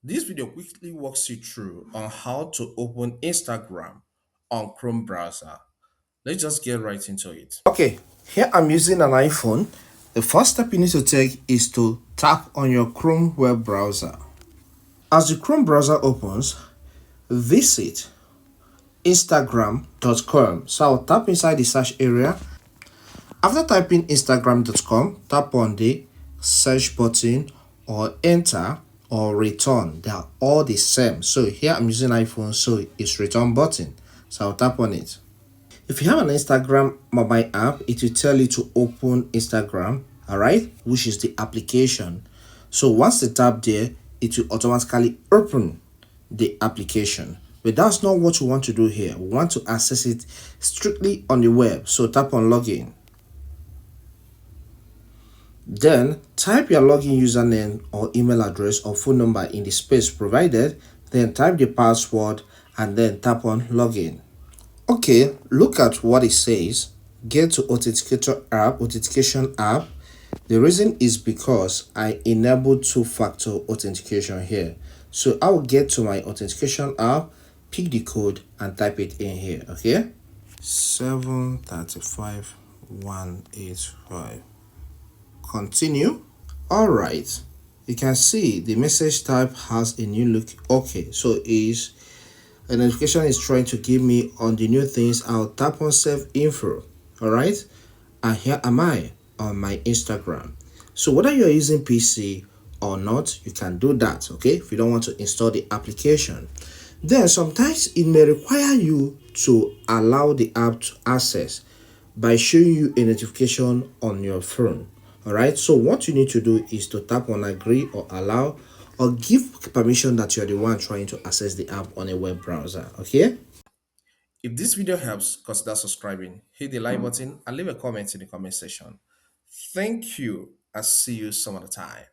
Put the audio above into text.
This video quickly walks you through on how to open Instagram on Chrome browser. Let's just get right into it. Okay, here I'm using an iPhone. The first step you need to take is to tap on your Chrome web browser. As the Chrome browser opens, visit instagram.com. So I'll tap inside the search area. After typing instagram.com, tap on the search button or enter or return. They are all the same. So here I'm using iPhone, so it's return button. So I'll tap on it. If you have an Instagram mobile app, it will tell you to open Instagram, all right, which is the application. So once you tap there, it will automatically open the application. But that's not what we want to do here. We want to access it strictly on the web. So tap on login. Then type your login username or email address or phone number in the space provided. Then type the password and then tap on login. Okay, look at what it says. Get to authentication app. The reason is because I enabled two-factor authentication here. So I will get to my authentication app, pick the code and type it in here, okay? 735185. Continue. All right. You can see the message type has a new look. Okay, so is a notification is trying to give me on the new things. I'll tap on save info. All right, and here am I on my Instagram. So whether you're using PC or not, you can do that. Okay, if you don't want to install the application, then sometimes it may require you to allow the app to access by showing you a notification on your phone. All right, so what you need to do is to tap on agree or allow or give permission that you're the one trying to access the app on a web browser. Okay, if this video helps, consider subscribing, hit the like button and leave a comment in the comment section. Thank you and see you some other time.